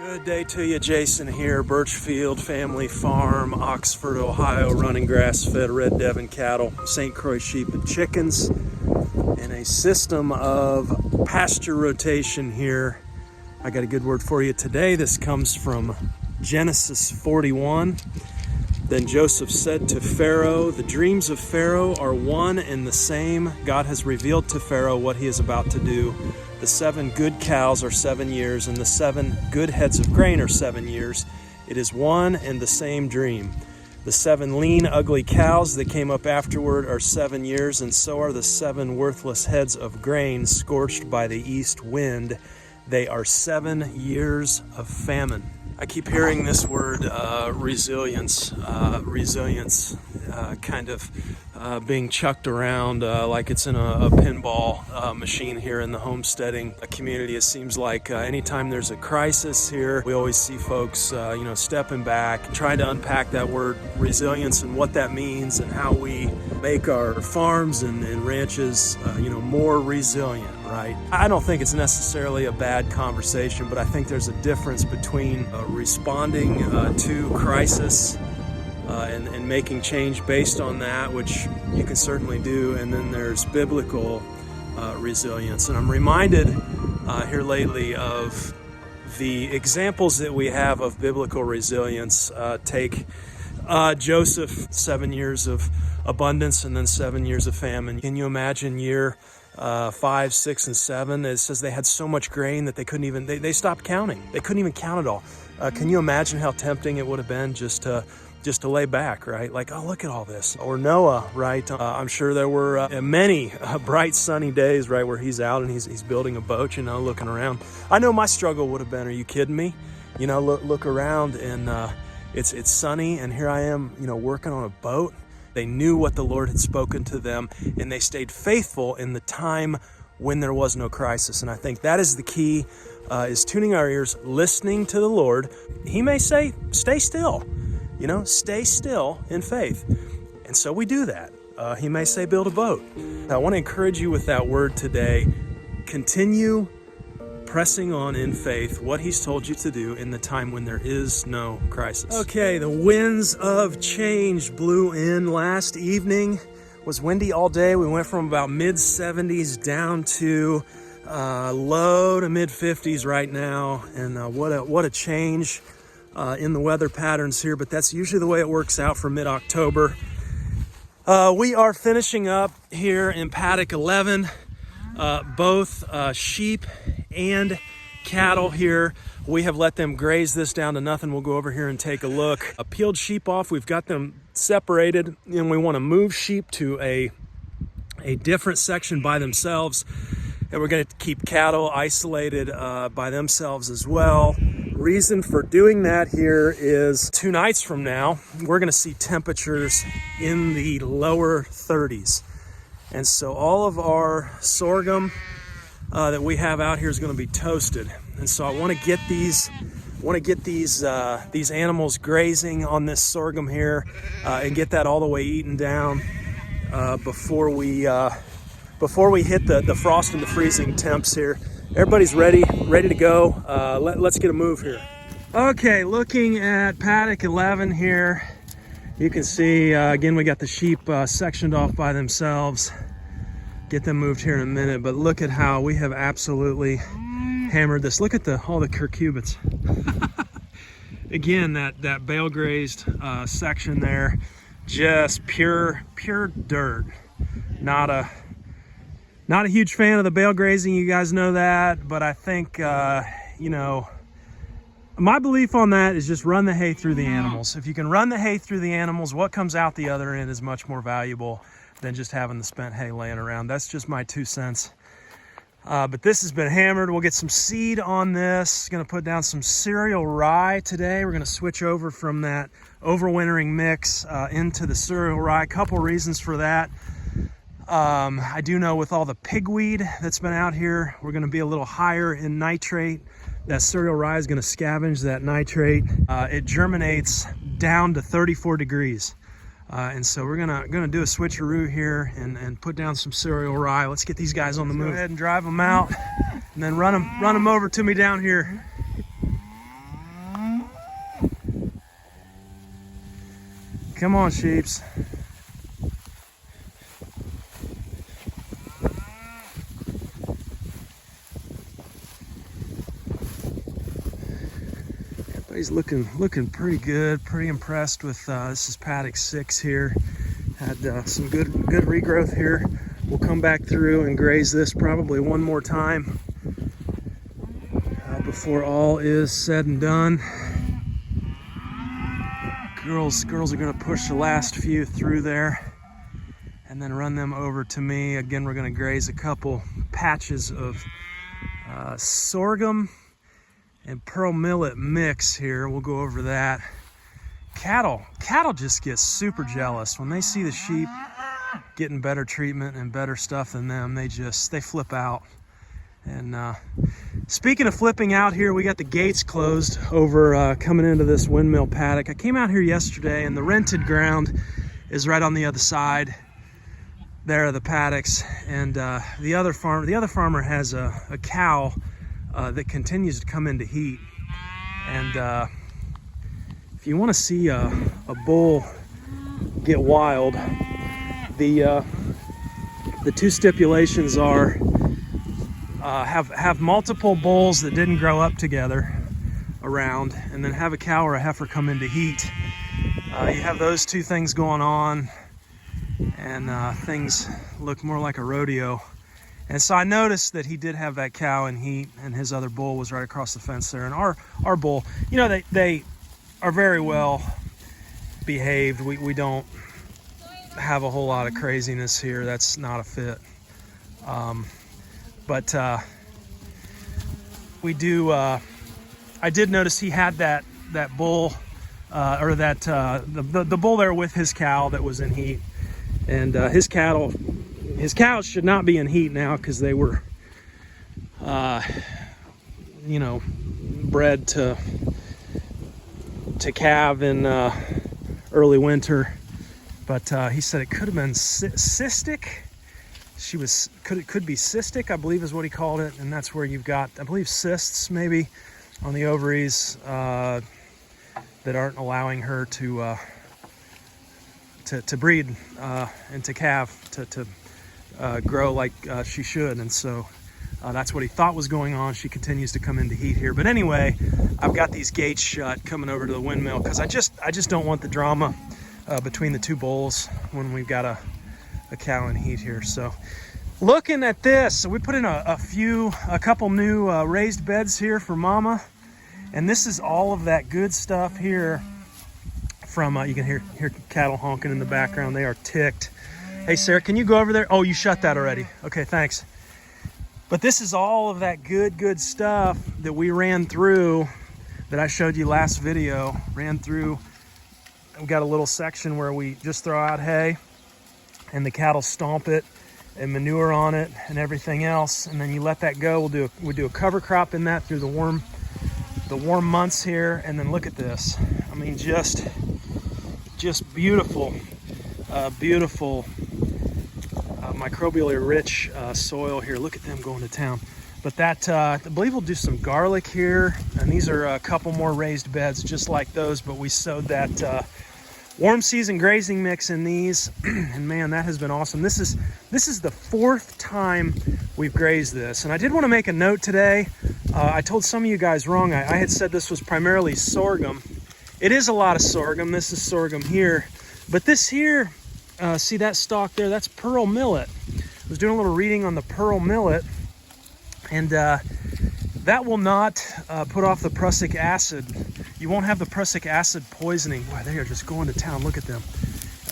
Good day to you, Jason here, Birchfield Family Farm, Oxford, Ohio, running grass-fed Red Devon cattle, St Croix sheep and chickens, in a system of pasture rotation here. I got a good word for you today. This comes from Genesis 41. Then Joseph said to Pharaoh, "The dreams of Pharaoh are one and the same. God has revealed to Pharaoh what he is about to do. The 7 good cows are 7 years, and the 7 good heads of grain are 7 years. It is one and the same dream. The 7 lean, ugly cows that came up afterward are 7 years, and so are the 7 worthless heads of grain scorched by the east wind. They are 7 years of famine." I keep hearing this word resilience, kind of being chucked around like it's in a pinball machine here in the homesteading community. It seems like anytime there's a crisis here, we always see folks, stepping back, trying to unpack that word resilience and what that means and how we make our farms and ranches, more resilient, right? I don't think it's necessarily a bad conversation, but I think there's a difference between responding to crisis and making change based on that, which you can certainly do, and then there's biblical resilience. And I'm reminded here lately of the examples that we have of biblical resilience. Take Joseph, 7 years of abundance and then 7 years of famine. Can you imagine year 5, 6, and 7? It says they had so much grain that they couldn't even, they stopped counting. They couldn't even count it all. Can you imagine how tempting it would have been just to lay back, right? Like, oh, look at all this. Or Noah, right? I'm sure there were many bright sunny days, right, where he's out and he's building a boat, looking around. I know my struggle would have been, are you kidding me? Look around and it's sunny, and here I am, working on a boat. They knew what the Lord had spoken to them, and they stayed faithful in the time when there was no crisis. And I think that is the key, is tuning our ears, listening to the Lord. He may say, stay still, stay still in faith. And so we do that. He may say, build a boat. I want to encourage you with that word today. Continue pressing on in faith what he's told you to do in the time when there is no crisis. Okay, the winds of change blew in last evening. It was windy all day. We went from about mid-70s down to low to mid-50s right now. And what a change in the weather patterns here, but that's usually the way it works out for mid-October. We are finishing up here in paddock 11, both sheep and cattle here. We have let them graze this down to nothing. We'll go over here and take a look. Peeled sheep off. We've got them separated, and we want to move sheep to a different section by themselves. And we're going to keep cattle isolated by themselves as well. Reason for doing that here is 2 nights from now, we're going to see temperatures in the lower 30s. And so all of our sorghum that we have out here is going to be toasted. And so I want to get these animals grazing on this sorghum here and get that all the way eaten down before we hit the frost and the freezing temps here. Everybody's ready to go. Let's get a move here. Okay, looking at paddock 11 here, you can see again we got the sheep sectioned off by themselves. Get them moved here in a minute, but look at how we have absolutely hammered this. Look at all the curcubits. Again, that bale grazed section there, just pure dirt. Not a huge fan of the bale grazing, you guys know that, but I think, my belief on that is just run the hay through the animals. If you can run the hay through the animals, what comes out the other end is much more valuable than just having the spent hay laying around. That's just my 2 cents. But this has been hammered. We'll get some seed on this. Going to put down some cereal rye today. We're going to switch over from that overwintering mix into the cereal rye. A couple reasons for that. I do know with all the pigweed that's been out here, we're going to be a little higher in nitrate. That cereal rye is going to scavenge that nitrate. It germinates down to 34 degrees. And so we're gonna do a switcheroo here and put down some cereal rye. Let's get these guys on the move. Go ahead and drive them out, and then run them over to me down here. Come on, sheeps. Everybody's looking pretty good. Pretty impressed with this is paddock 6 here. Had some good regrowth here. We'll come back through and graze this probably one more time before all is said and done. Girls are gonna push the last few through there and then run them over to me. Again, we're gonna graze a couple patches of sorghum and pearl millet mix here. We'll go over that. Cattle just get super jealous when they see the sheep getting better treatment and better stuff than them. They flip out. And speaking of flipping out here, we got the gates closed over coming into this Windmill paddock. I came out here yesterday and the rented ground is right on the other side there of the paddocks. And the other farmer has a cow that continues to come into heat. And if you want to see a bull get wild, the two stipulations are have multiple bulls that didn't grow up together around, and then have a cow or a heifer come into heat. You have those two things going on, and things look more like a rodeo. And so I noticed that he did have that cow in heat, and his other bull was right across the fence there. And our bull, you know, they are very well behaved. We don't have a whole lot of craziness here. That's not a fit. But we do. I did notice he had that bull, or that the bull there with his cow that was in heat, and his cows should not be in heat now because they were, you know, bred to calve in early winter. But he said it could have been cystic. Could be cystic, I believe is what he called it, and that's where you've got, I believe, cysts maybe on the ovaries that aren't allowing her to breed and to calve, to grow like she should. And so that's what he thought was going on. She continues to come into heat here. But anyway, I've got these gates shut coming over to the Windmill because I just don't want the drama between the two bulls when we've got a cow in heat here. So looking at this, so we put in a couple new raised beds here for Mama, and this is all of that good stuff here from you can hear cattle honking in the background. They are ticked. Hey Sarah, can you go over there? Oh, you shut that already. Okay, thanks. But this is all of that good stuff that we ran through, that I showed you last video. Ran through. We got a little section where we just throw out hay and the cattle stomp it and manure on it and everything else, and then you let that go. We'll do a cover crop in that through the warm months here. And then look at this. I mean, just beautiful, beautiful microbially rich soil here. Look at them going to town. But that I believe we'll do some garlic here, and these are a couple more raised beds just like those, but we sowed that warm season grazing mix in these, and man, that has been awesome. This is the 4th time we've grazed this, and I did want to make a note today. I told some of you guys wrong. I had said this was primarily sorghum. It is a lot of sorghum. This is sorghum here, but this here, see that stalk there? That's pearl millet. I was doing a little reading on the pearl millet, and that will not put off the prussic acid. You won't have the prussic acid poisoning. Boy, they are just going to town. Look at them.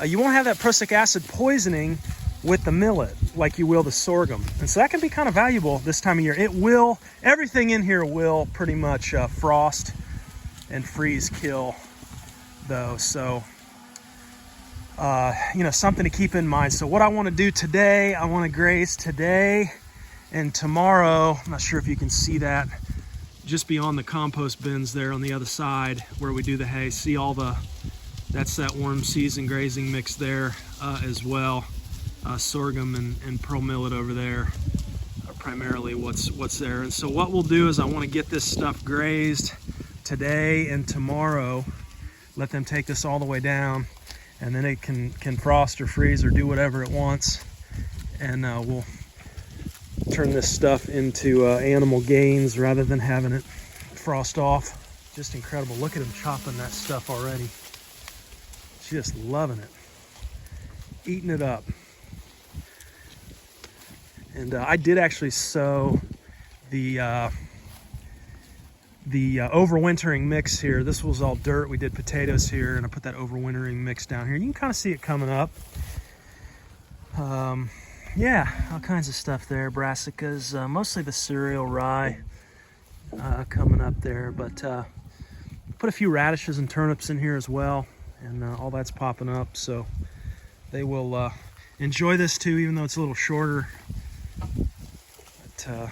You won't have that prussic acid poisoning with the millet like you will the sorghum. And so that can be kind of valuable this time of year. It will, everything in here will pretty much frost and freeze kill though. So, you know, something to keep in mind. So what I want to do today, I want to graze today and tomorrow. I'm not sure if you can see that, just beyond the compost bins there on the other side where we do the hay. See all that's that warm season grazing mix there as well. Sorghum and pearl millet over there are primarily what's there. And so what we'll do is I want to get this stuff grazed today and tomorrow, let them take this all the way down, and then it can frost or freeze or do whatever it wants, and we'll turn this stuff into animal gains rather than having it frost off. Just incredible. Look at him chopping that stuff already. Just loving it, eating it up. And I did actually sow the overwintering mix here. This was all dirt. We did potatoes here, and I put that overwintering mix down here. You can kind of see it coming up. Yeah, all kinds of stuff there. Brassicas, mostly the cereal rye coming up there, but put a few radishes and turnips in here as well, and all that's popping up, so they will enjoy this too, even though it's a little shorter. But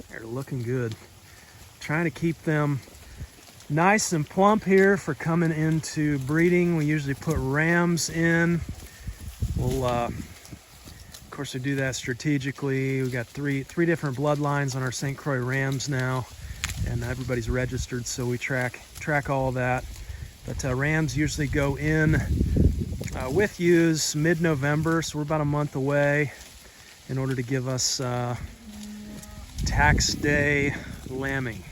they're looking good. Trying to keep them nice and plump here for coming into breeding. We usually put rams in. We'll of course we do that strategically. We got three different bloodlines on our St Croix rams now, and everybody's registered, so we track all of that. But rams usually go in with ewes mid-November, so we're about a month away, in order to give us tax day lambing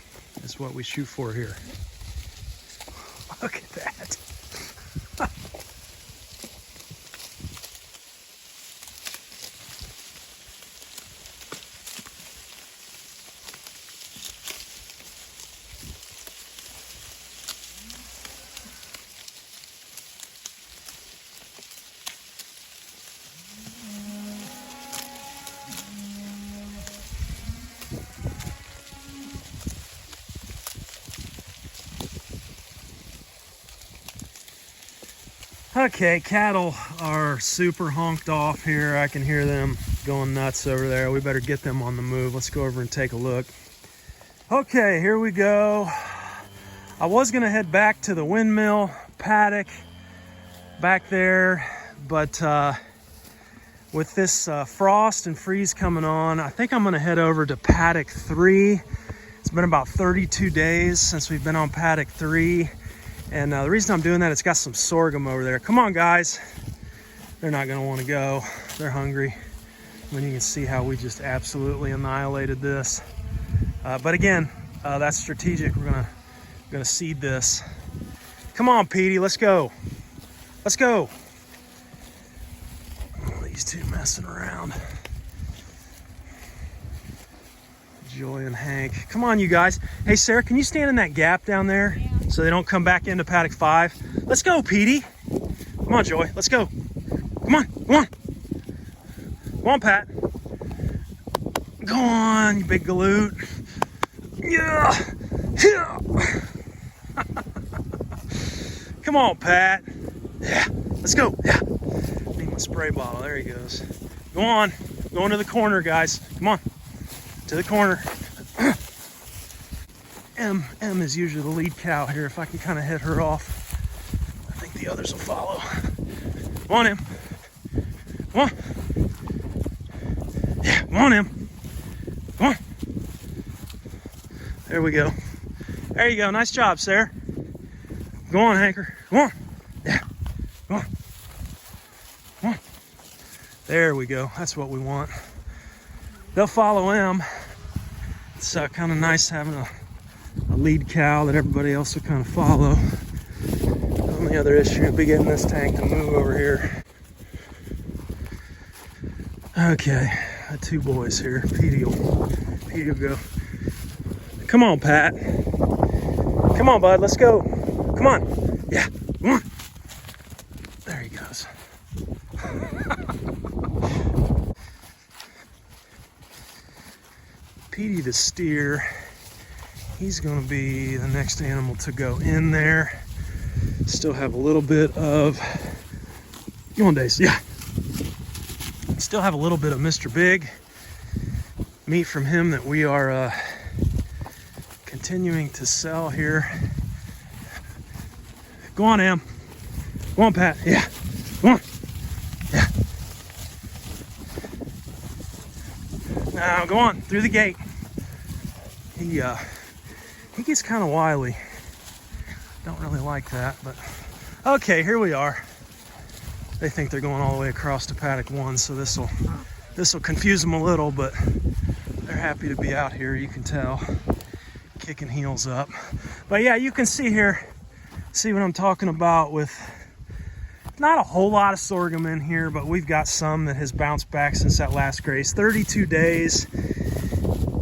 is what we shoot for here. Look at that. Okay, cattle are super honked off here. I can hear them going nuts over there. We better get them on the move. Let's go over and take a look. Okay, here we go. I was gonna head back to the Windmill paddock back there, but with this frost and freeze coming on, I think I'm gonna head over to paddock 3. It's been about 32 days since we've been on paddock 3. And the reason I'm doing that, it's got some sorghum over there. Come on, guys. They're not gonna wanna go. They're hungry. I mean, you can see how we just absolutely annihilated this. But again, that's strategic. We're gonna seed this. Come on, Petey, let's go. Let's go. Oh, these two messing around. Joy and Hank. Come on, you guys. Hey, Sarah, can you stand in that gap down there so they don't come back into paddock 5? Let's go, Petey. Come on, Joy. Let's go. Come on. Come on. Come on, Pat. Go on, you big galoot. Yeah. Come on, Pat. Yeah. Let's go. Yeah. Need my spray bottle. There he goes. Go on. Going to the corner, guys. Come on. To the corner. M is usually the lead cow here. If I can kind of hit her off, I think the others will follow. Come on, M. Come on. Yeah, come on, M. Come on. There we go. There you go. Nice job, Sarah. Go on, Hanker. Come on. Yeah. Come on. Come on. There we go. That's what we want. They'll follow M. It's kind of nice having a lead cow that everybody else will kind of follow. The only other issue will be getting this tank to move over here. Okay, the two boys here. Petey will go. Come on, Pat. Come on, bud. Let's go. Come on. Yeah. Come on. There he goes. Petey the steer, he's going to be the next animal to go in there. Still have a little bit of, come on, Dace, yeah. Still have a little bit of Mr. Big meat from him that we are continuing to sell here. Go on, Em. Go on, Pat, yeah. Come on, yeah. Now, go on, through the gate. He gets kind of wily. Don't really like that, but okay, here we are. They think they're going all the way across to paddock 1, so this will confuse them a little, but they're happy to be out here, you can tell, kicking heels up. But yeah, you can see here, see what I'm talking about with not a whole lot of sorghum in here, but we've got some that has bounced back since that last graze. 32 days,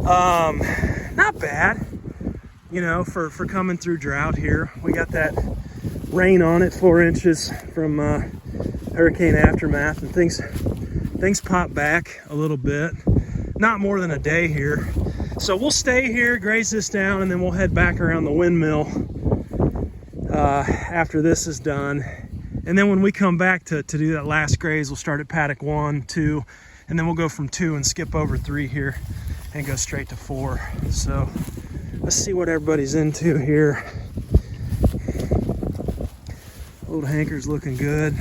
not bad, you know, for coming through drought here. We got that rain on it, 4 inches from hurricane aftermath, and things pop back a little bit. Not more than a day here. So we'll stay here, graze this down, and then we'll head back around the windmill after this is done. And then when we come back to do that last graze, we'll start at paddock 1, 2, and then we'll go from 2 and skip over 3 here and go straight to 4. So let's see what everybody's into here. Old Hanker's looking good.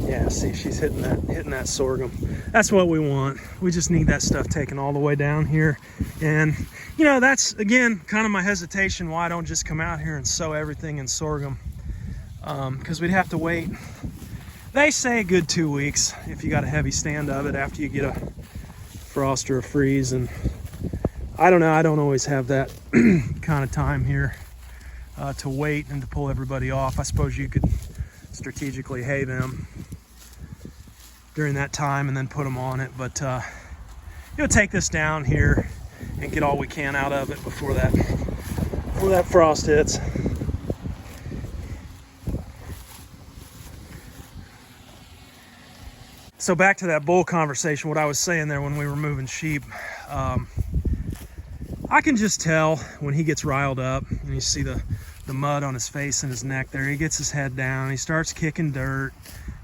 Yeah, see, she's hitting that sorghum. That's what we want. We just need that stuff taken all the way down here. And you know, that's again kind of my hesitation why I don't just come out here and sow everything in sorghum, because we'd have to wait, they say, a good 2 weeks if you got a heavy stand of it after you get a frost or a freeze. And I don't know, I don't always have that kind of time here to wait and to pull everybody off. I suppose you could strategically hay them during that time and then put them on it, but you'll take this down here and get all we can out of it before that frost hits. So back to that bull conversation, what I was saying there when we were moving sheep, I can just tell when he gets riled up, and you see the mud on his face and his neck there. He gets his head down, he starts kicking dirt.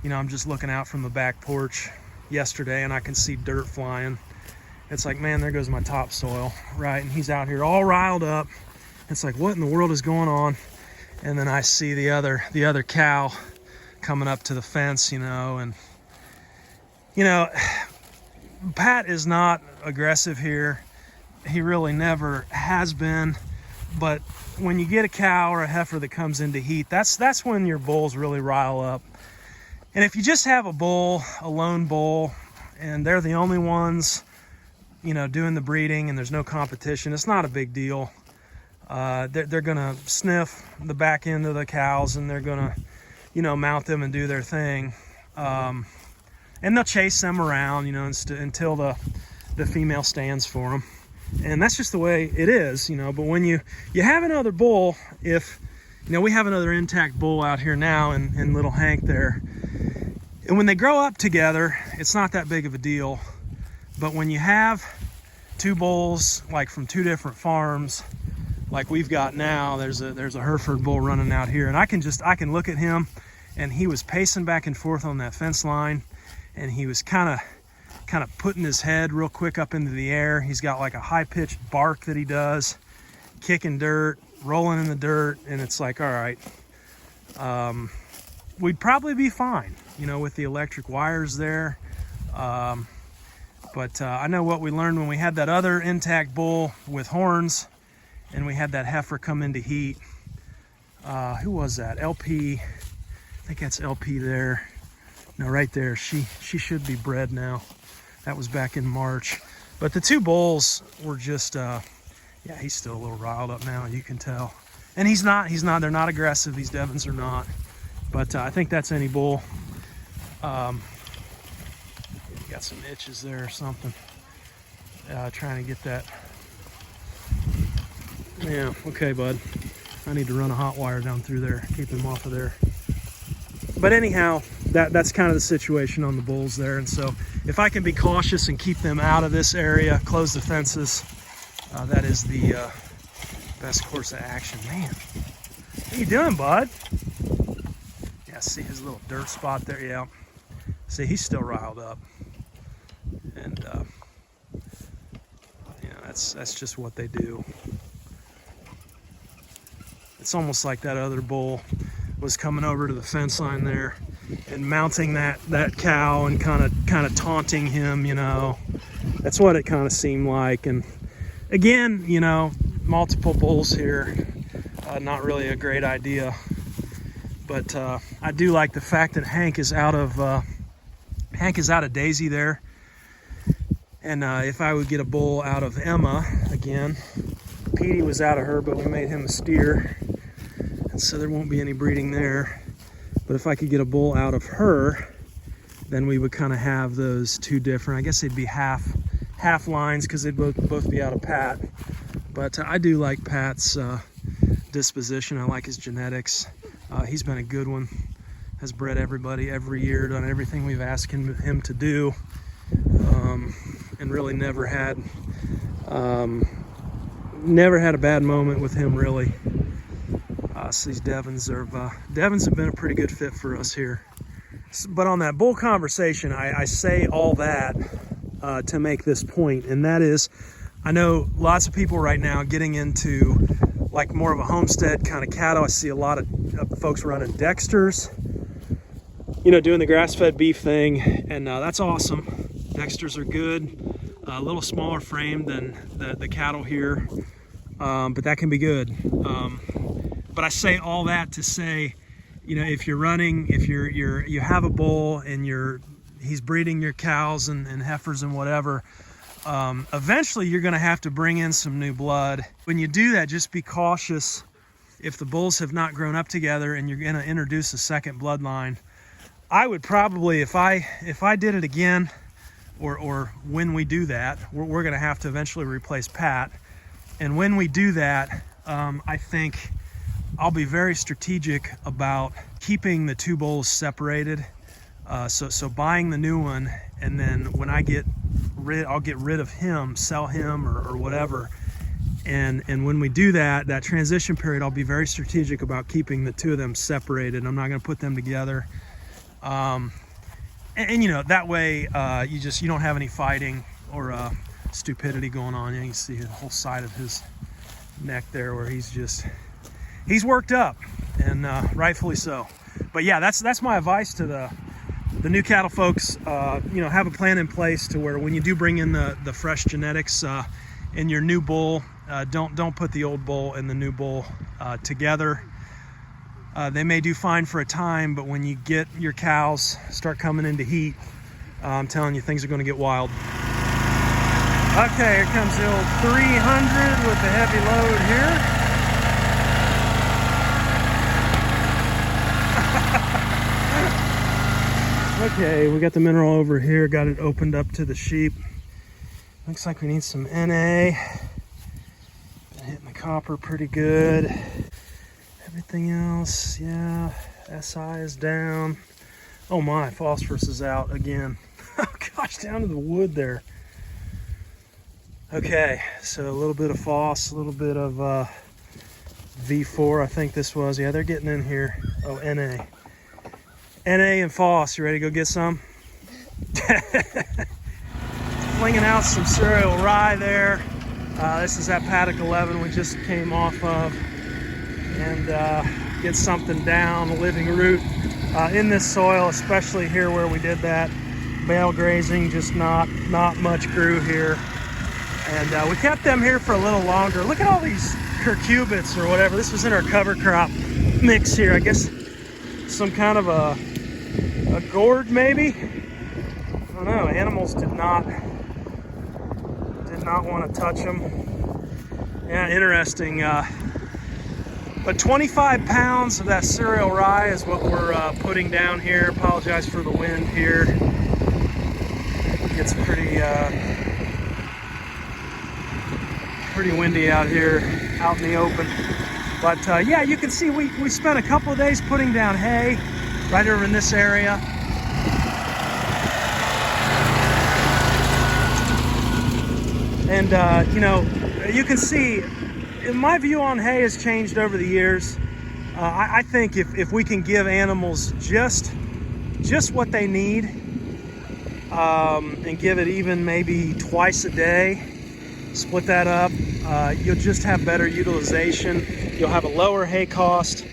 You know, I'm just looking out from the back porch yesterday and I can see dirt flying. It's like, man, there goes my topsoil, right? And he's out here all riled up. It's like, what in the world is going on? And then I see the other cow coming up to the fence, you know, and you know, Pat is not aggressive here. He really never has been. But when you get a cow or a heifer that comes into heat, that's when your bulls really rile up. And if you just have a bull, a lone bull, and they're the only ones, you know, doing the breeding and there's no competition, it's not a big deal. They're gonna sniff the back end of the cows and they're gonna, you know, mount them and do their thing. And they'll chase them around, you know, until the female stands for them. And that's just the way it is, you know. But when you have another bull, if, you know, we have another intact bull out here now in little Hank there. And when they grow up together, it's not that big of a deal. But when you have two bulls, like from two different farms, like we've got now, there's a Hereford bull running out here, and I can look at him, and he was pacing back and forth on that fence line, and he was kind of putting his head real quick up into the air. He's got like a high-pitched bark that he does, kicking dirt, rolling in the dirt, and it's like, all right, we'd probably be fine, you know, with the electric wires there. But I know what we learned when we had that other intact bull with horns, and we had that heifer come into heat. Who was that? LP. I think that's LP there. No, right there. She should be bred now. That was back in March. But the two bulls were just, yeah, he's still a little riled up now, you can tell. And he's not, they're not aggressive. These Devons are not. But I think that's any bull. Got some itches there or something. Trying to get that. Yeah, okay, bud. I need to run a hot wire down through there, keep him off of there. But anyhow, that's kind of the situation on the bulls there. And so if I can be cautious and keep them out of this area, close the fences, that is the best course of action. Man, what are you doing, bud? Yeah, see his little dirt spot there? Yeah. See, he's still riled up. And, you know, that's just what they do. It's almost like that other bull was coming over to the fence line there and mounting that cow and kind of taunting him, you know. That's what it kind of seemed like. And again, you know, multiple bulls here. not really a great idea. But I do like the fact that Hank is out of Daisy there. And if I would get a bull out of Emma again, Petey was out of her, but we made him a steer, and so there won't be any breeding there. But if I could get a bull out of her, then we would kind of have those two different. I guess they'd be half lines because they'd both be out of Pat. But I do like Pat's disposition. I like his genetics. He's been a good one. Has bred everybody every year, done everything we've asked him to do, and really never had a bad moment with him, really. So these Devons have been a pretty good fit for us here. But on that bull conversation, I say all that to make this point, and that is, I know lots of people right now getting into like more of a homestead kind of cattle. I see a lot of folks running Dexters, doing the grass-fed beef thing, and that's awesome. Dexters are good. A little smaller frame than the cattle here, but that can be good. But I say all that to say, if you're running, if you have a bull and he's breeding your cows and heifers and whatever, eventually you're going to have to bring in some new blood. When you do that, just be cautious. If the bulls have not grown up together and you're going to introduce a second bloodline, I would probably, if I did it again, or when we do that, we're going to have to eventually replace Pat. And when we do that, I think I'll be very strategic about keeping the two bulls separated. So buying the new one, and then when I'll get rid of him, sell him or whatever. And when we do that transition period, I'll be very strategic about keeping the two of them separated. I'm not going to put them together. That way you don't have any fighting or stupidity going on. You can see the whole side of his neck there where he's worked up, and rightfully so. But yeah, that's my advice to the new cattle folks. Have a plan in place to where when you do bring in the fresh genetics in your new bull, don't put the old bull and the new bull together. They may do fine for a time, but when you get your cows start coming into heat, I'm telling you, things are going to get wild. Okay, here comes the old 300 with the heavy load here. Okay, we got the mineral over here, got it opened up to the sheep. Looks like we need some NA. Been hitting the copper pretty good. Everything else, yeah, SI is down. Oh my, phosphorus is out again. Oh gosh, down to the wood there. Okay, so a little bit of phos, a little bit of V4, I think this was. Yeah, they're getting in here. Oh, NA. NA and phos, you ready to go get some? Flinging out some cereal rye there. This is that paddock 11 we just came off of. And get something down, a living root in this soil, especially here where we did that bale grazing. Just not much grew here, and we kept them here for a little longer. Look at all these curcubits or whatever. This was in our cover crop mix here. I guess some kind of a gourd maybe. I don't know. Animals did not want to touch them. Yeah, interesting. But 25 pounds of that cereal rye is what we're putting down here. Apologize for the wind here. It gets pretty windy out here, out in the open. But yeah, you can see we spent a couple of days putting down hay right over in this area. And you can see, my view on hay has changed over the years. I think if we can give animals just what they need, and give it even maybe twice a day, split that up, you'll just have better utilization. You'll have a lower hay cost.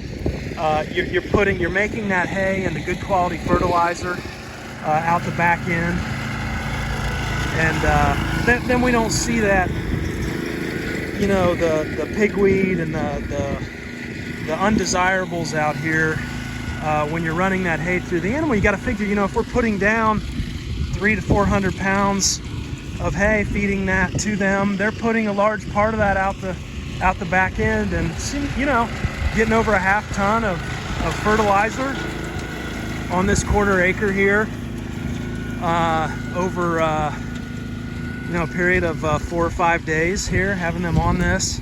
You're making that hay into good quality fertilizer out the back end, and then we don't see that. The pigweed and the undesirables out here when you're running that hay through the animal. You got to figure, you know, if we're putting down 300 to 400 pounds of hay, feeding that to them, they're putting a large part of that out the back end, and, you know, getting over a half ton of fertilizer on this 1/4 acre here over you know, a period of 4 or 5 days here, having them on this,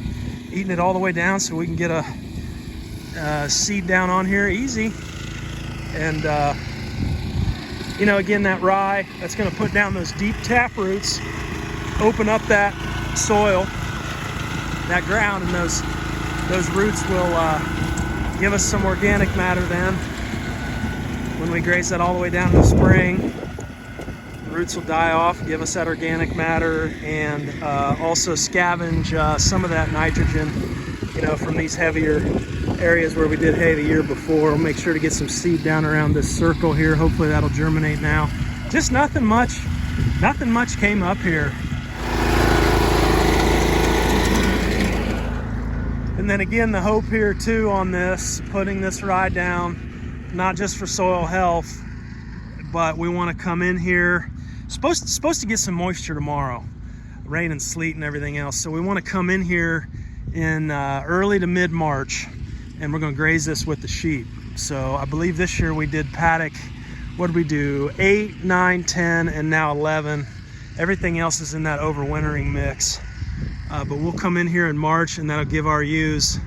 eating it all the way down so we can get a seed down on here easy. And you know, again, that rye, that's going to put down those deep tap roots, open up that soil, that ground, and those roots will give us some organic matter then. When we graze that all the way down in the spring, the roots will die off, give us that organic matter, and also scavenge some of that nitrogen, you know, from these heavier areas where we did hay the year before. We'll make sure to get some seed down around this circle here. Hopefully that'll germinate now. Just nothing much came up here. And then again, the hope here too on this, putting this rye down, not just for soil health, but we want to come in here, supposed to get some moisture tomorrow, rain and sleet and everything else. So we want to come in here in early to mid-March, and we're going to graze this with the sheep. So I believe this year we did paddock, what did we do, 8, 9, 10, and now 11. Everything else is in that overwintering mix. But we'll come in here in March, and that'll give our ewes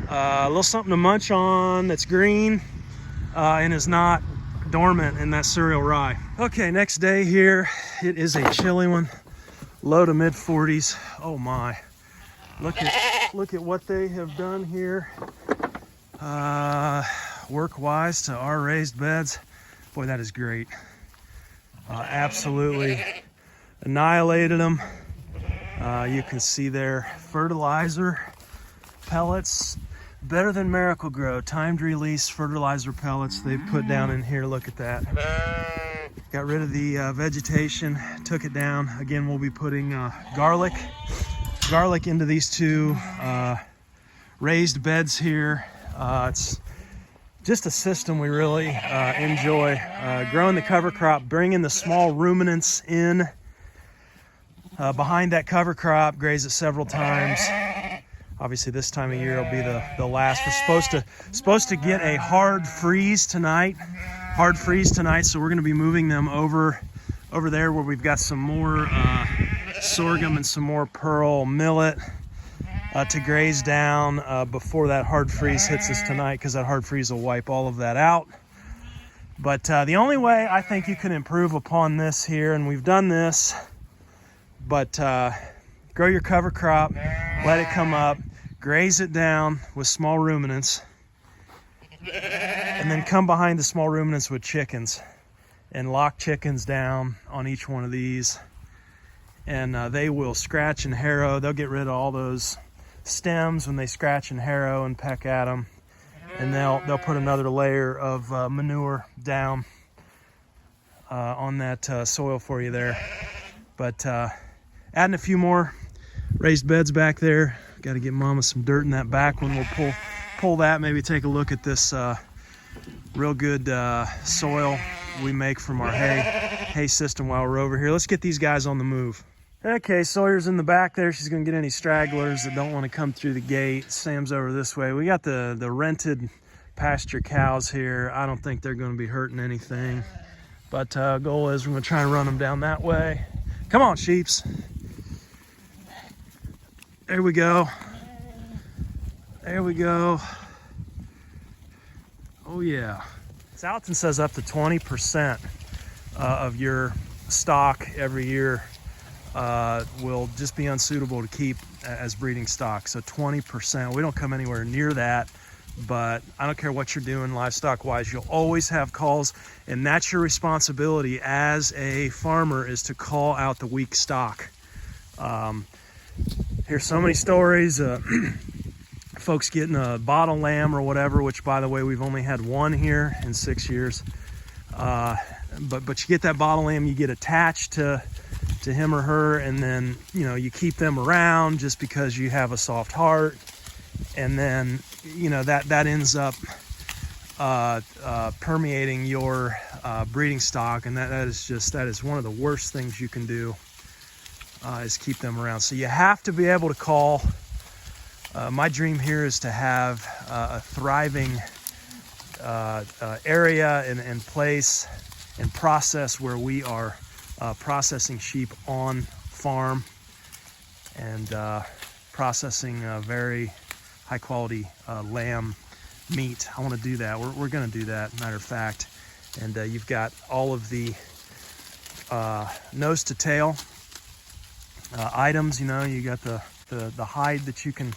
a little something to munch on that's green and is not dormant in that cereal rye. Okay, next day here, it is a chilly one, low to mid 40s. Oh my, look at what they have done here work-wise to our raised beds. Boy, that is great. Absolutely annihilated them. You can see their fertilizer pellets, better than Miracle-Gro, timed release fertilizer pellets they've put down in here. Look at that. Got rid of the vegetation, took it down. Again, we'll be putting garlic into these 2 raised beds here. It's just a system we really enjoy. Growing the cover crop, bringing the small ruminants in behind that cover crop, graze it several times. Obviously this time of year will be the last. We're supposed to get a hard freeze tonight, so we're going to be moving them over there where we've got some more sorghum and some more pearl millet to graze down before that hard freeze hits us tonight, because that hard freeze will wipe all of that out. But the only way I think you can improve upon this here, and we've done this, but grow your cover crop, let it come up, graze it down with small ruminants, and then come behind the small ruminants with chickens and lock chickens down on each one of these, and they will scratch and harrow. They'll get rid of all those stems when they scratch and harrow and peck at them, and they'll put another layer of manure down on that soil for you there. But adding a few more raised beds back there. Got to get Mama some dirt in that back one. We'll pull that, maybe take a look at this real good soil we make from our hay system while we're over here. Let's get these guys on the move. Okay, Sawyer's in the back there. She's gonna get any stragglers that don't want to come through the gate. Sam's over this way. We got the rented pasture cows here. I don't think they're gonna be hurting anything, but goal is we're gonna try and run them down that way. Come on, sheeps. There we go. There we go. Oh yeah. Salton says up to 20% of your stock every year will just be unsuitable to keep as breeding stock. So 20%. We don't come anywhere near that, but I don't care what you're doing livestock wise, you'll always have calls, and that's your responsibility as a farmer, is to call out the weak stock. Here's so many stories, folks getting a bottle lamb or whatever, which by the way, we've only had one here in 6 years. But you get that bottle lamb, you get attached to him or her, and then, you know, you keep them around just because you have a soft heart. And then, that ends up permeating your breeding stock, and that is one of the worst things you can do, is keep them around. So you have to be able to call. My dream here is to have a thriving area and place and process where we are processing sheep on farm and processing very high quality lamb meat. I want to do that. We're going to do that, matter of fact. And you've got all of the nose to tail items. You got the hide that you can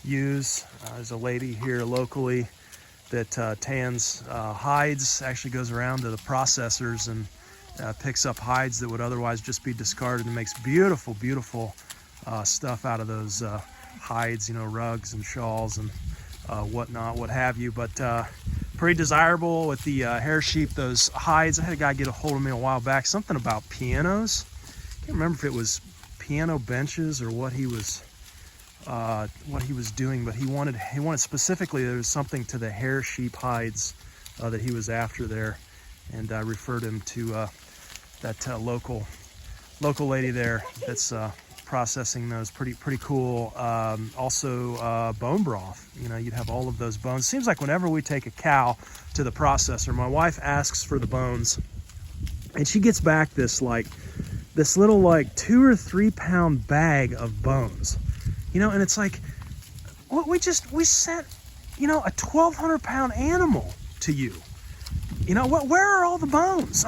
use. There's a lady here locally that tans hides, actually goes around to the processors and picks up hides that would otherwise just be discarded, and makes beautiful, beautiful stuff out of those hides, rugs and shawls and whatnot, what have you. But pretty desirable with the hair sheep, those hides. I had a guy get a hold of me a while back, something about pianos. Can't remember if it was piano benches or what he was doing, but he wanted specifically, there was something to the hair sheep hides that he was after there, and I referred him to that local lady there that's processing those. Pretty cool. Also bone broth. You'd have all of those bones. Seems like whenever we take a cow to the processor, my wife asks for the bones, and she gets back this little 2 or 3 pound bag of bones. And it's like, we sent, a 1,200 pound animal to you. Where are all the bones?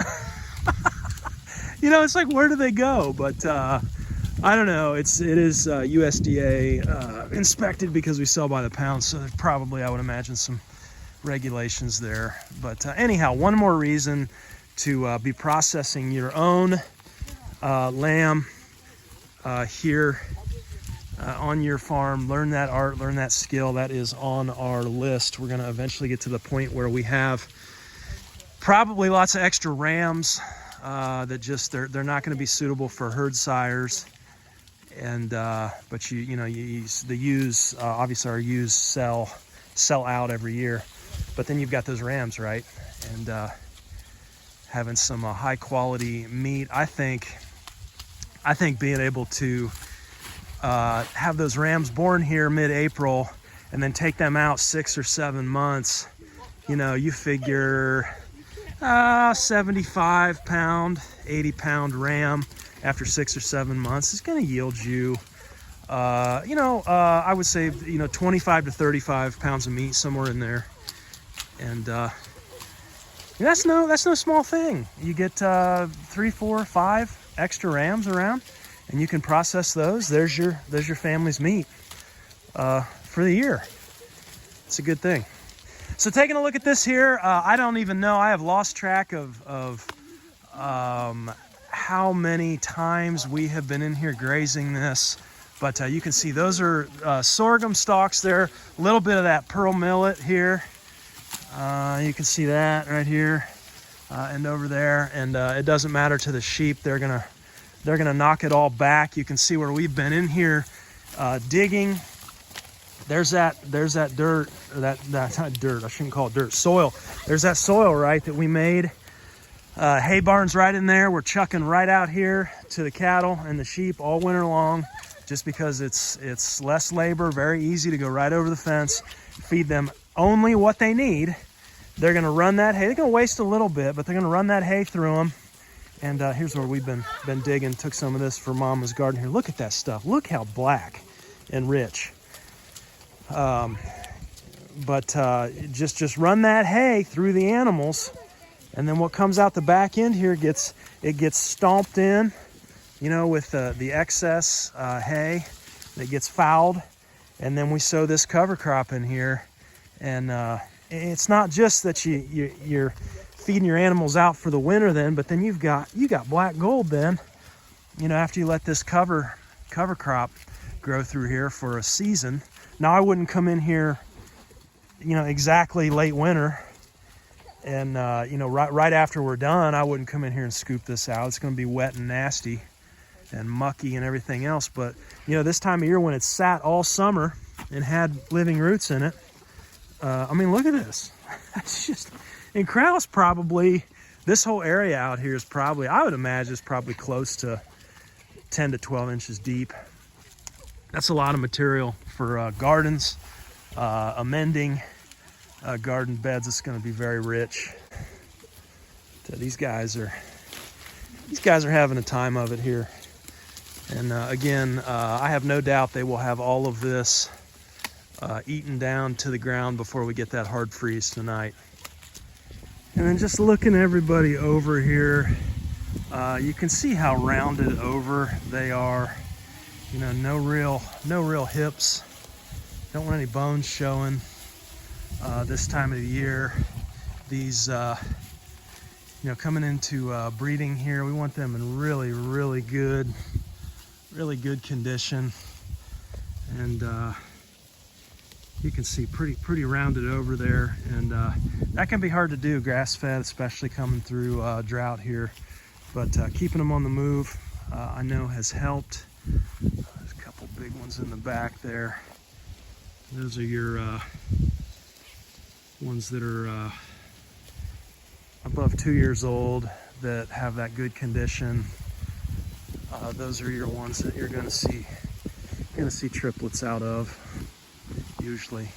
It's like, where do they go? But I don't know. It is USDA inspected because we sell by the pound. So there's probably, I would imagine, some regulations there. But anyhow, one more reason to be processing your own lamb here on your farm. Learn that art, learn that skill. That is on our list. We're going to eventually get to the point where we have probably lots of extra rams that just they're not going to be suitable for herd sires. And but the ewes, obviously our ewes sell out every year, but then you've got those rams, right? And having some high quality meat, I think being able to have those rams born here mid-April and then take them out 6 or 7 months, you figure 75 pound, 80 pound ram after 6 or 7 months is going to yield you, I would say, 25 to 35 pounds of meat, somewhere in there. And that's no small thing. You get 3, 4, 5 extra rams around, and you can process those. There's your family's meat for the year. It's a good thing. So taking a look at this here, I don't even know. I have lost track of how many times we have been in here grazing this. But you can see those are sorghum stalks there. A little bit of that pearl millet here. You can see that right here and over there. And it doesn't matter to the sheep. They're gonna knock it all back. You can see where we've been in here digging. There's that dirt, or that's not dirt, I shouldn't call it dirt, soil. There's that soil, right, that we made. Hay barns right in there. We're chucking right out here to the cattle and the sheep all winter long, just because it's less labor, very easy to go right over the fence, feed them only what they need. They're gonna run that hay. They're gonna waste a little bit, but they're gonna run that hay through them. And here's where we've been digging. Took some of this for Mama's garden here. Look at that stuff. Look how black and rich. Just run that hay through the animals, and then what comes out the back end here gets stomped in, with the excess hay that gets fouled, and then we sow this cover crop in here. And it's not just that you're feeding your animals out for the winter then, but then you got black gold then, after you let this cover crop grow through here for a season. Now I wouldn't come in here, exactly late winter, and right after we're done, I wouldn't come in here and scoop this out. It's going to be wet and nasty and mucky and everything else. But this time of year when it's sat all summer and had living roots in it, I mean, look at this. That's just, and Crouse probably, this whole area out here is probably, I would imagine, is probably close to 10 to 12 inches deep. That's a lot of material for gardens, amending garden beds. It's going to be very rich. So these guys are having a time of it here. And again, I have no doubt they will have all of this eaten down to the ground before we get that hard freeze tonight. And then just looking everybody over here, you can see how rounded over they are. You know, no real hips. Don't want any bones showing this time of the year. These, you know, coming into breeding here, we want them in really good condition. And you can see pretty rounded over there, and that can be hard to do, grass-fed, especially coming through drought here. But keeping them on the move, I know has helped. There's a couple big ones in the back there. Those are your ones that are above 2 years old that have that good condition. Those are your ones that you're going to see triplets out of usually.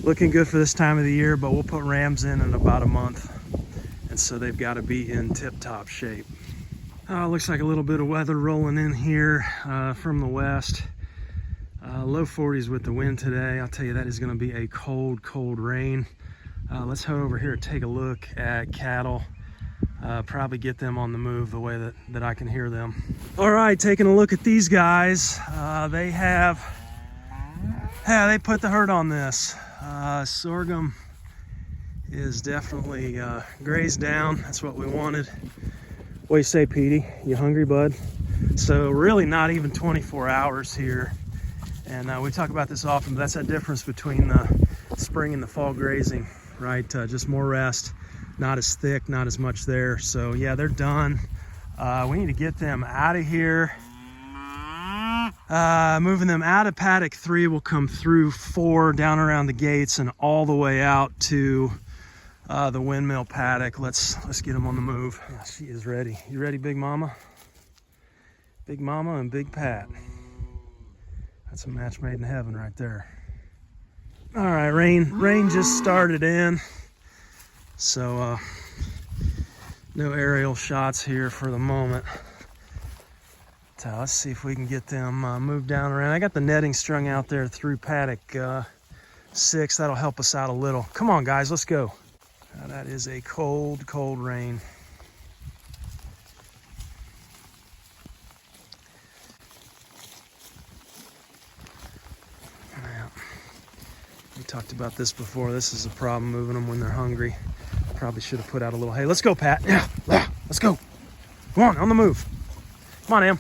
Looking good for this time of the year, but we'll put rams in about a month, and so they've got to be in tip-top shape. Looks like a little bit of weather rolling in here from the west. Low 40s with the wind today. I'll tell you, that is going to be a cold rain. Let's head over here and take a look at cattle. Probably get them on the move the way that I can hear them. All right, taking a look at these guys. They put the hurt on this. Sorghum is definitely grazed down. That's what we wanted. What do you say, Petey? You hungry, bud? So really not even 24 hours here. And we talk about this often, but that's that difference between the spring and the fall grazing, right? Just more rest, not as thick, not as much there. So yeah, they're done. We need to get them out of here. Moving them out of paddock 3 will come through 4 down around the gates and all the way out to the Windmill paddock. Let's get them on the move. Yeah, she is ready. You ready, Big Mama? Big Mama and Big Pat. That's a match made in heaven right there. All right, rain just started in, so no aerial shots here for the moment. So let's see if we can get them moved down around. I got the netting strung out there through paddock 6. That'll help us out a little. Come on, guys, let's go. That is a cold rain. We talked about this before. This is a problem, moving them when they're hungry. Probably should have put out a little hay. Let's go, Pat. Yeah, let's go. Come on the move. Come on, Em.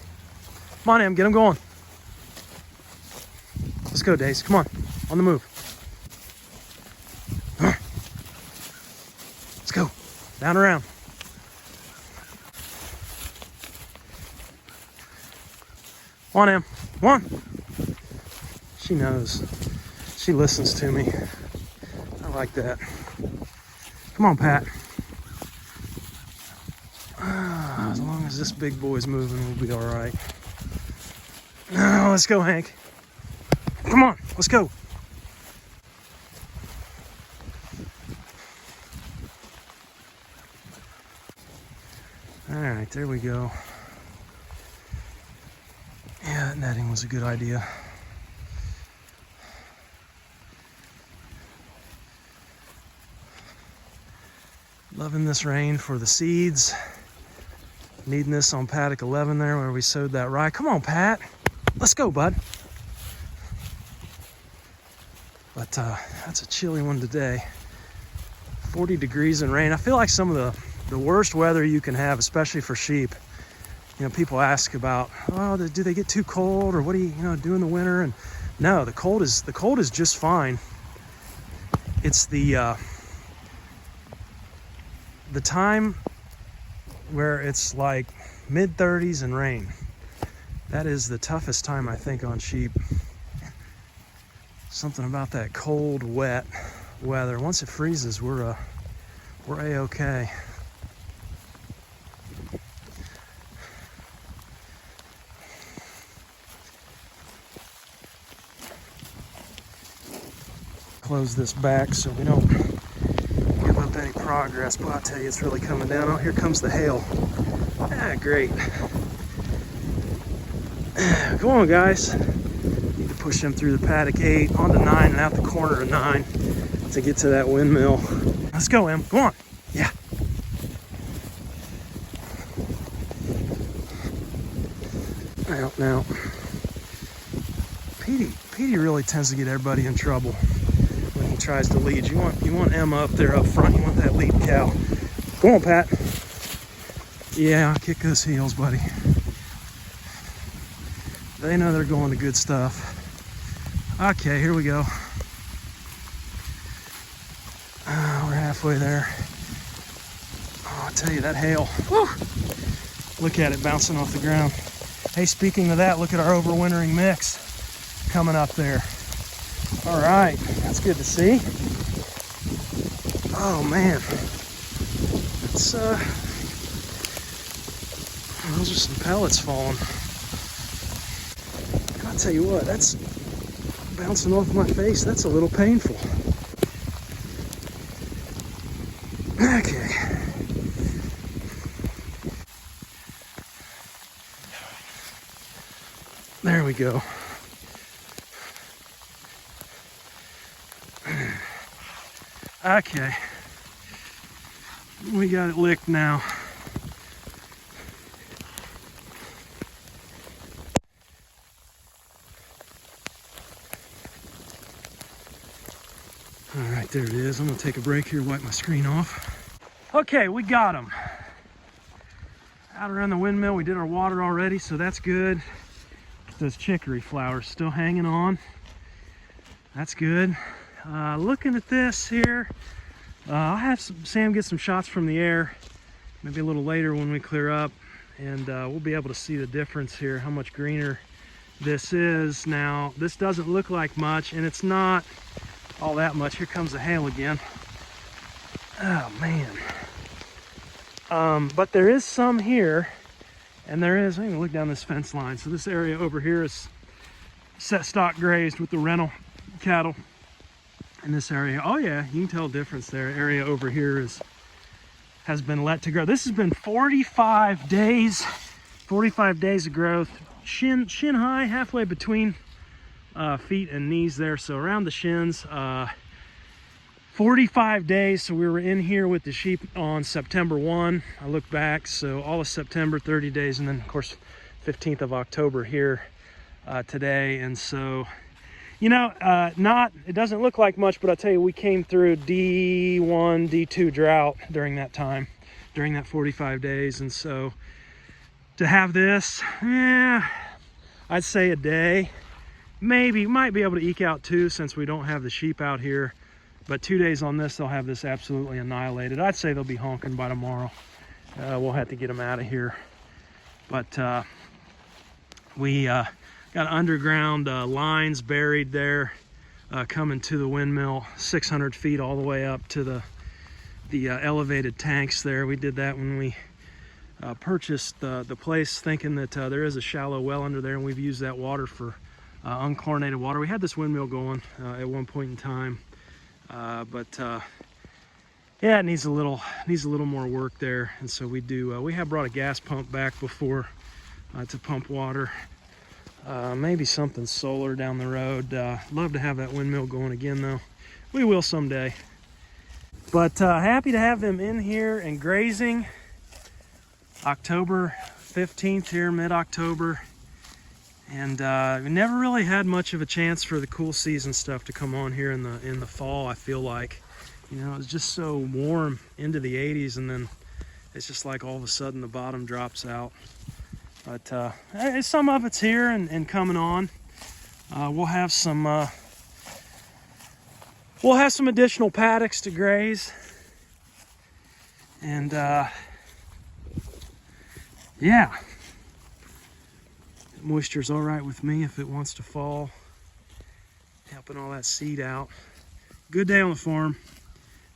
Come on, Em, get them going. Let's go, Days. Come on the move. Let's go. Down around. Come on, Em. Come on. She knows. She listens to me. I like that. Come on, Pat. As long as this big boy's moving, we'll be all right. Oh, let's go, Hank. Come on, let's go. All right, there we go. Yeah, that netting was a good idea. Loving this rain for the seeds. Needing this on paddock 11 there where we sowed that rye. Come on, Pat. Let's go, bud. But that's a chilly one today. 40 degrees and rain. I feel like some of the worst weather you can have, especially for sheep. You know, people ask about, oh, do they get too cold, or what do you do in the winter? And no, the cold is just fine. It's the time where it's like mid 30s and rain. That is the toughest time, I think, on sheep. Something about that cold, wet weather. Once it freezes, we're A-okay. Close this back so we don't give up any progress. But I'll tell you, it's really coming down. Oh, here comes the hail. Ah, great. Come on, guys. Need to push them through the paddock 8, onto 9, and out the corner of 9 to get to that windmill. Let's go, Em. Go on. Yeah. Now, Petey really tends to get everybody in trouble when he tries to lead. You want Emma up there up front. You want that lead cow. Go on, Pat. Yeah, kick those heels, buddy. They know they're going to good stuff. Okay, here we go. We're halfway there. Oh, I tell you, that hail. Whew. Look at it bouncing off the ground. Hey, speaking of that, look at our overwintering mix coming up there. All right, that's good to see. Oh man, it's those are some pellets falling. And I'll tell you what, that's bouncing off my face. That's a little painful. Okay. There we go. Okay. We got it licked now. All right, there it is. I'm gonna take a break here, wipe my screen off. Okay, we got them. Out around the windmill, we did our water already, so that's good. Those chicory flowers still hanging on. That's good. Looking at this here, I'll have Sam get some shots from the air, maybe a little later when we clear up, and we'll be able to see the difference here, how much greener this is. Now, this doesn't look like much, and it's not all that much. Here comes the hail again. Oh, man. But there is some here, and there is, I'm gonna look down this fence line. So this area over here is set stock grazed with the rental cattle. In this area, oh yeah, you can tell a difference there. Area over here has been let to grow. This has been 45 days of growth. Shin high, halfway between feet and knees there. So around the shins, 45 days. So we were in here with the sheep on September 1. I look back, so all of September, 30 days, and then of course 15th of October here today. And so, you know, it doesn't look like much, but I'll tell you, we came through D1, D2 drought during that time, during that 45 days. And so to have this, yeah, I'd say a day. Maybe, might be able to eke out 2 since we don't have the sheep out here. But 2 days on this, they'll have this absolutely annihilated. I'd say they'll be honking by tomorrow. We'll have to get them out of here. But we got underground lines buried there coming to the windmill, 600 feet all the way up to the elevated tanks there. We did that when we purchased the place, thinking that there is a shallow well under there, and we've used that water for unchlorinated water. We had this windmill going at one point in time. Yeah, it needs a little more work there, and so we do. We have brought a gas pump back before to pump water. Maybe something solar down the road. Love to have that windmill going again, though. We will someday. But happy to have them in here and grazing. October 15th here, mid-October. And we never really had much of a chance for the cool season stuff to come on here in the fall. I feel like, you know, it's just so warm into the 80s, and then it's just like all of a sudden the bottom drops out. But some of it's here and coming on. We'll have some additional paddocks to graze, and yeah. Moisture's all right with me if it wants to fall. Helping all that seed out. Good day on the farm.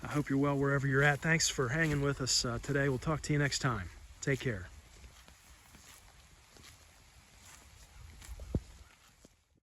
I hope you're well wherever you're at. Thanks for hanging with us today. We'll talk to you next time. Take care.